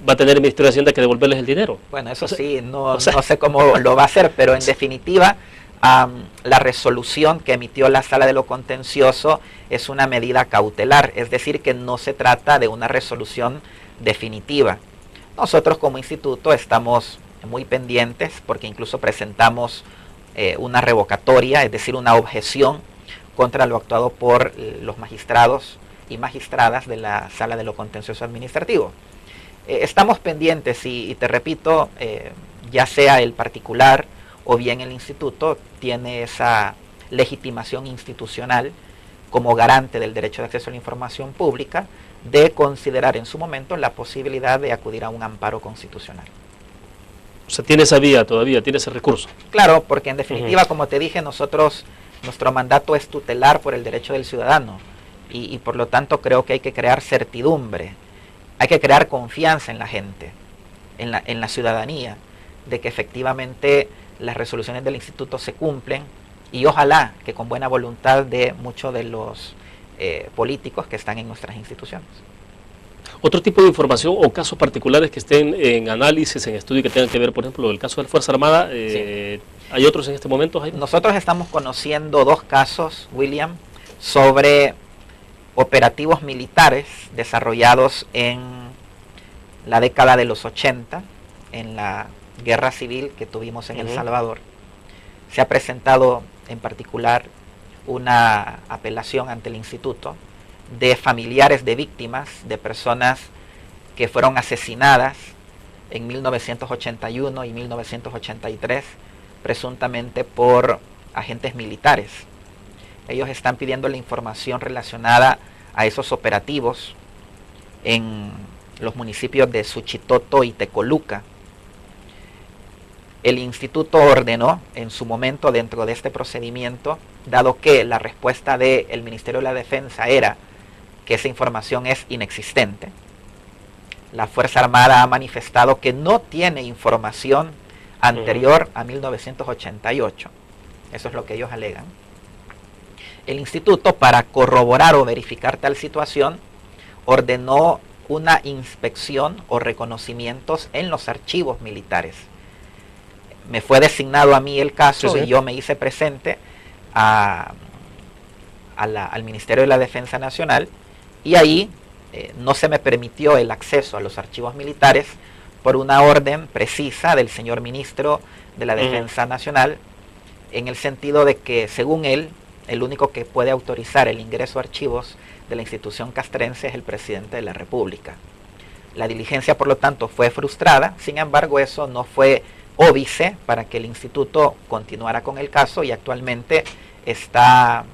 ¿Va a tener el Ministerio de Hacienda que devolverles el dinero? Bueno, eso sí, no sé cómo lo va a hacer, pero en definitiva, la resolución que emitió la Sala de lo Contencioso es una medida cautelar, es decir, que no se trata de una resolución definitiva. Nosotros como instituto estamos muy pendientes porque incluso presentamos una revocatoria, es decir, una objeción contra lo actuado por los magistrados y magistradas de la Sala de lo Contencioso Administrativo. Estamos pendientes y te repito, ya sea el particular o bien el instituto tiene esa legitimación institucional como garante del derecho de acceso a la información pública de considerar en su momento la posibilidad de acudir a un amparo constitucional. O sea, tiene esa vía todavía, tiene ese recurso. Claro, porque en definitiva, como te dije, nuestro mandato es tutelar por el derecho del ciudadano y por lo tanto creo que hay que crear certidumbre, hay que crear confianza en la gente, en la ciudadanía, de que efectivamente las resoluciones del instituto se cumplen y ojalá que con buena voluntad de muchos de los políticos que están en nuestras instituciones. Otro tipo de información o casos particulares que estén en análisis, en estudio, que tengan que ver, por ejemplo, el caso de la Fuerza Armada, sí. ¿Hay otros en este momento, Jaime? Nosotros estamos conociendo 2 casos, William, sobre operativos militares desarrollados en la década de los 80, en la guerra civil que tuvimos en El Salvador. Se ha presentado en particular una apelación ante el instituto de familiares de víctimas, de personas que fueron asesinadas en 1981 y 1983, presuntamente por agentes militares. Ellos están pidiendo la información relacionada a esos operativos en los municipios de Suchitoto y Tecoluca. El instituto ordenó en su momento dentro de este procedimiento, dado que la respuesta del Ministerio de la Defensa era que esa información es inexistente. La Fuerza Armada ha manifestado que no tiene información anterior a 1988. Eso es lo que ellos alegan. El instituto, para corroborar o verificar tal situación, ordenó una inspección o reconocimientos en los archivos militares. Me fue designado a mí el caso y yo me hice presente al Ministerio de la Defensa Nacional y ahí no se me permitió el acceso a los archivos militares por una orden precisa del señor ministro de la Defensa Nacional, en el sentido de que, según él, el único que puede autorizar el ingreso a archivos de la institución castrense es el presidente de la República. La diligencia, por lo tanto, fue frustrada. Sin embargo, eso no fue óbice para que el instituto continuara con el caso y actualmente está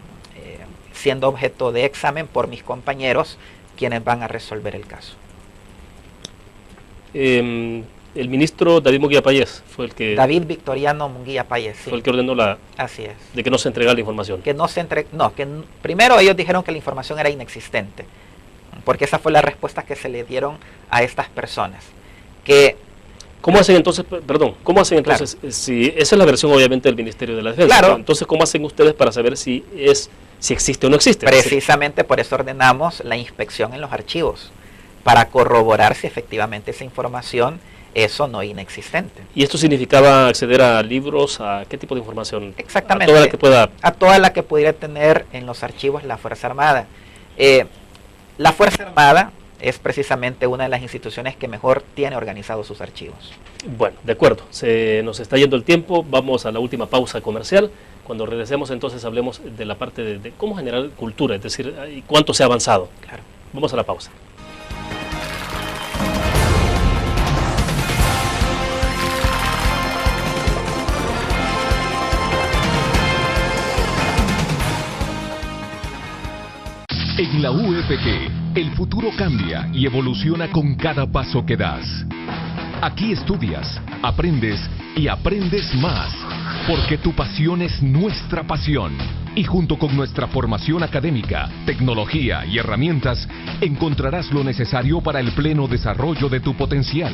siendo objeto de examen por mis compañeros, quienes van a resolver el caso. El ministro David Munguía Payés fue el que... David Victoriano Munguía Payés, sí. Fue el que ordenó Así es. De que no se entregara la información. Que no se primero ellos dijeron que la información era inexistente, porque esa fue la respuesta que se le dieron a estas personas. ¿Cómo hacen entonces, claro, si esa es la versión obviamente del Ministerio de la Defensa? Claro. Entonces, ¿cómo hacen ustedes para saber si existe o no existe? Precisamente por eso ordenamos la inspección en los archivos, para corroborar si efectivamente esa información es o no inexistente. ¿Y esto significaba acceder a libros, a qué tipo de información? Exactamente. A toda la que pudiera tener en los archivos la Fuerza Armada. La Fuerza Armada es precisamente una de las instituciones que mejor tiene organizados sus archivos. Bueno, de acuerdo, se nos está yendo el tiempo, vamos a la última pausa comercial. Cuando regresemos entonces hablemos de la parte de cómo generar cultura, es decir, cuánto se ha avanzado. Claro. Vamos a la pausa. En la UFG, el futuro cambia y evoluciona con cada paso que das. Aquí estudias, aprendes y aprendes más, porque tu pasión es nuestra pasión. Y junto con nuestra formación académica, tecnología y herramientas, encontrarás lo necesario para el pleno desarrollo de tu potencial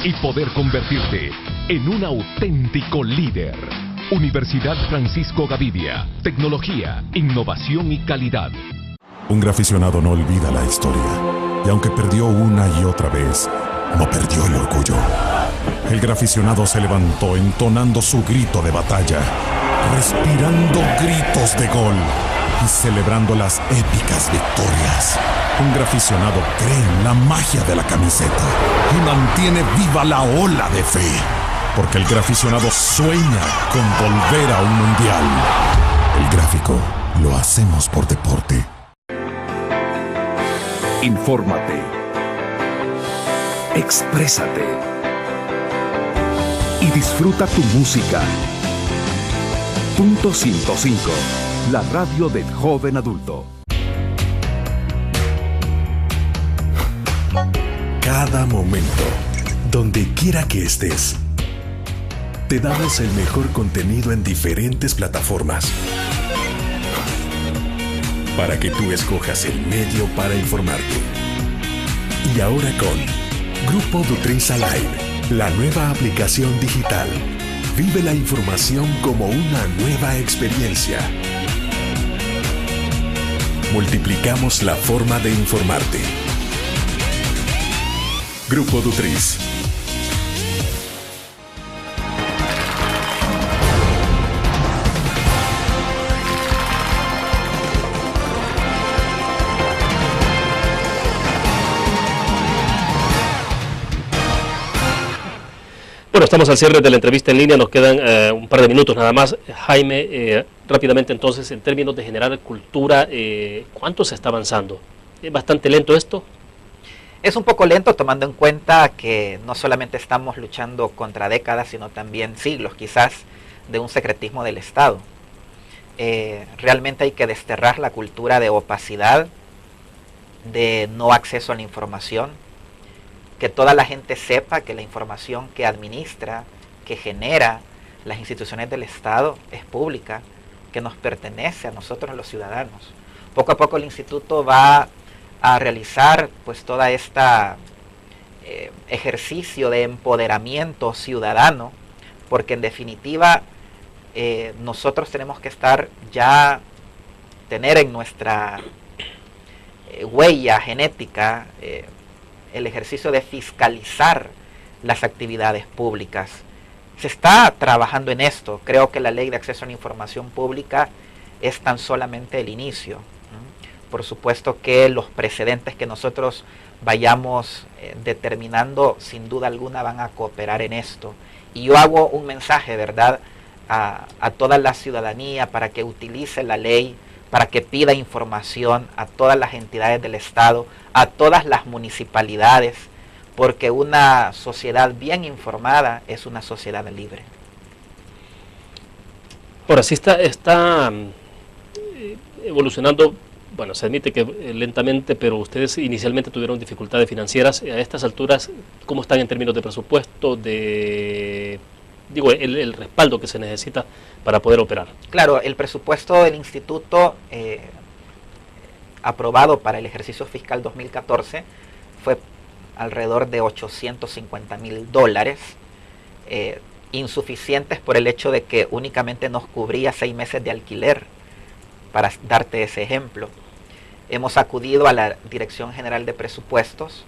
y poder convertirte en un auténtico líder. Universidad Francisco Gavidia, tecnología, innovación y calidad. Un graficionado no olvida la historia, y aunque perdió una y otra vez, no perdió el orgullo. El graficionado se levantó entonando su grito de batalla, respirando gritos de gol y celebrando las épicas victorias. Un graficionado cree en la magia de la camiseta y mantiene viva la ola de fe, porque el graficionado sueña con volver a un mundial. El gráfico lo hacemos por deporte. Infórmate. Exprésate. Y disfruta tu música. Punto 105. La radio del joven adulto. Cada momento, donde quiera que estés, te damos el mejor contenido en diferentes plataformas, para que tú escojas el medio para informarte. Y ahora con Grupo Dutrisa Live, la nueva aplicación digital. Vive la información como una nueva experiencia. Multiplicamos la forma de informarte. Grupo Dutris. Bueno, estamos al cierre de la entrevista en línea, nos quedan un par de minutos nada más. Jaime, rápidamente entonces, en términos de generar cultura, ¿cuánto se está avanzando? ¿Es bastante lento esto? Es un poco lento tomando en cuenta que no solamente estamos luchando contra décadas, sino también siglos quizás de un secretismo del Estado. Realmente hay que desterrar la cultura de opacidad, de no acceso a la información, que toda la gente sepa que la información que administra, que genera las instituciones del Estado es pública, que nos pertenece a nosotros los ciudadanos. Poco a poco el instituto va a realizar pues toda esta ejercicio de empoderamiento ciudadano, porque en definitiva nosotros tenemos que tener en nuestra huella genética el ejercicio de fiscalizar las actividades públicas. Se está trabajando en esto. Creo que la ley de acceso a la información pública es tan solamente el inicio. Por supuesto que los precedentes que nosotros vayamos determinando, sin duda alguna van a cooperar en esto. Y yo hago un mensaje, ¿verdad?, a toda la ciudadanía para que utilice la ley, para que pida información a todas las entidades del Estado, a todas las municipalidades, porque una sociedad bien informada es una sociedad libre. Ahora, sí está evolucionando, bueno, se admite que lentamente, pero ustedes inicialmente tuvieron dificultades financieras. A estas alturas, ¿cómo están en términos de presupuesto, el respaldo que se necesita para poder operar? Claro, el presupuesto del instituto aprobado para el ejercicio fiscal 2014 fue alrededor de $850,000, insuficientes por el hecho de que únicamente nos cubría 6 meses de alquiler, para darte ese ejemplo. Hemos acudido a la Dirección General de Presupuestos,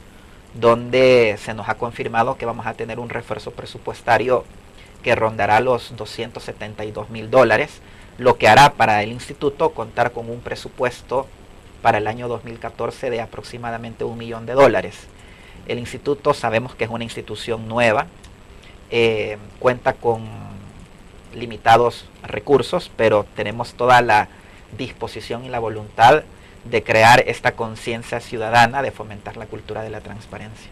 donde se nos ha confirmado que vamos a tener un refuerzo presupuestario que rondará los $272,000, lo que hará para el instituto contar con un presupuesto para el año 2014 de aproximadamente $1 millón. El instituto sabemos que es una institución nueva, cuenta con limitados recursos, pero tenemos toda la disposición y la voluntad de crear esta conciencia ciudadana, de fomentar la cultura de la transparencia.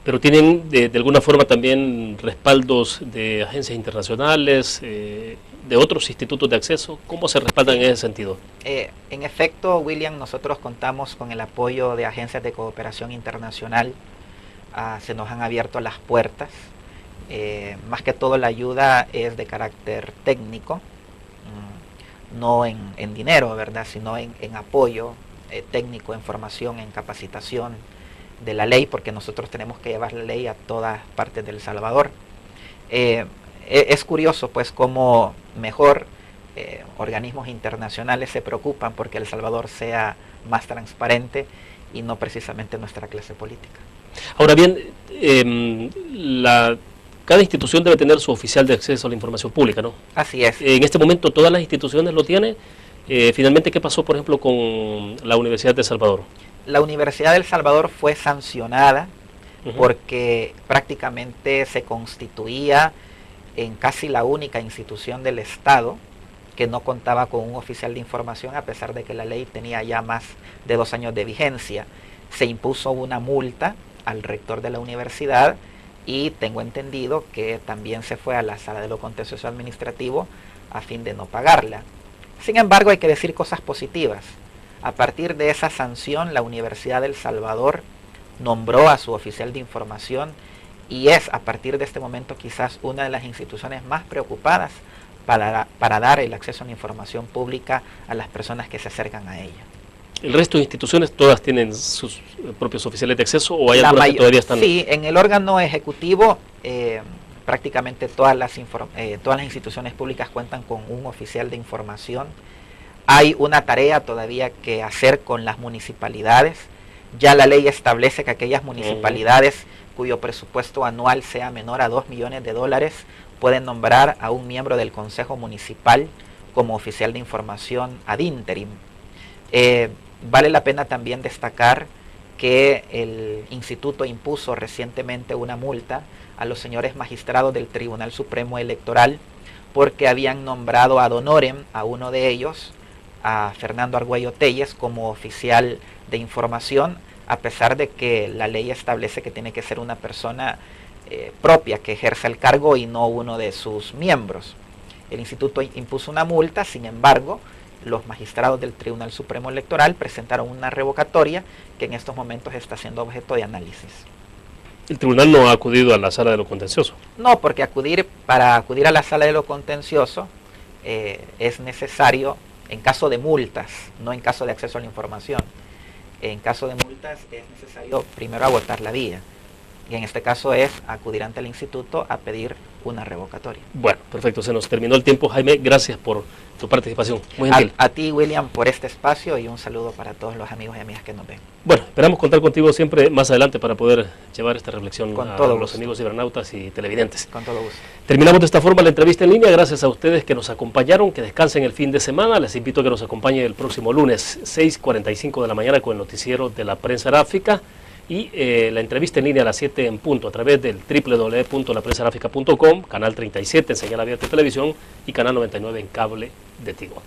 Pero tienen de alguna forma también respaldos de agencias internacionales, de otros institutos de acceso. ¿Cómo se respaldan en ese sentido? En efecto, William, nosotros contamos con el apoyo de agencias de cooperación internacional. Se nos han abierto las puertas. Más que todo la ayuda es de carácter técnico, no en dinero, ¿verdad?, sino en apoyo técnico, en formación, en capacitación de la ley, porque nosotros tenemos que llevar la ley a todas partes del Salvador. Es curioso pues cómo mejor organismos internacionales se preocupan porque El Salvador sea más transparente y no precisamente nuestra clase política. Ahora bien, cada institución debe tener su oficial de acceso a la información pública, ¿no? Así es. En este momento todas las instituciones lo tienen. Finalmente, ¿qué pasó, por ejemplo, con la Universidad de El Salvador? La Universidad de El Salvador fue sancionada porque prácticamente se constituía en casi la única institución del Estado que no contaba con un oficial de información, a pesar de que la ley tenía ya más de 2 años de vigencia. Se impuso una multa al rector de la universidad y tengo entendido que también se fue a la sala de lo contencioso administrativo a fin de no pagarla. Sin embargo, hay que decir cosas positivas. A partir de esa sanción, la Universidad de El Salvador nombró a su oficial de información y es a partir de este momento quizás una de las instituciones más preocupadas para dar el acceso a la información pública a las personas que se acercan a ella. ¿El resto de instituciones todas tienen sus propios oficiales de acceso o hay algunas que todavía están? Sí, en el órgano ejecutivo prácticamente todas las instituciones públicas cuentan con un oficial de información. Hay una tarea todavía que hacer con las municipalidades. Ya la ley establece que aquellas municipalidades cuyo presupuesto anual sea menor a $2 millones pueden nombrar a un miembro del Consejo Municipal como oficial de información ad interim. Vale la pena también destacar que el instituto impuso recientemente una multa a los señores magistrados del Tribunal Supremo Electoral porque habían nombrado ad honorem a uno de ellos, a Fernando Argüello Telles, como oficial de información, a pesar de que la ley establece que tiene que ser una persona propia que ejerza el cargo y no uno de sus miembros. El instituto impuso una multa, sin embargo, los magistrados del Tribunal Supremo Electoral presentaron una revocatoria que en estos momentos está siendo objeto de análisis. ¿El tribunal no ha acudido a la sala de lo contencioso? No, porque para acudir a la sala de lo contencioso es necesario, en caso de multas, no en caso de acceso a la información, en caso de multas es necesario primero agotar la vía. Y en este caso es acudir ante el instituto a pedir una revocatoria. Bueno, perfecto, se nos terminó el tiempo. Jaime, gracias por tu participación. Muy gentil. A ti, William, por este espacio y un saludo para todos los amigos y amigas que nos ven. Bueno, esperamos contar contigo siempre más adelante para poder llevar esta reflexión con a todo los gusto. amigos cibernautas y televidentes. Con todo gusto. Terminamos de esta forma la entrevista en línea. Gracias a ustedes que nos acompañaron, que descansen el fin de semana. Les invito a que nos acompañen el próximo lunes, 6:45 de la mañana, con el noticiero de la prensa gráfica. Y la entrevista en línea a las 7 en punto a través del www.laprensagráfica.com, canal 37 en señal abierta de televisión y canal 99 en cable de Tigo.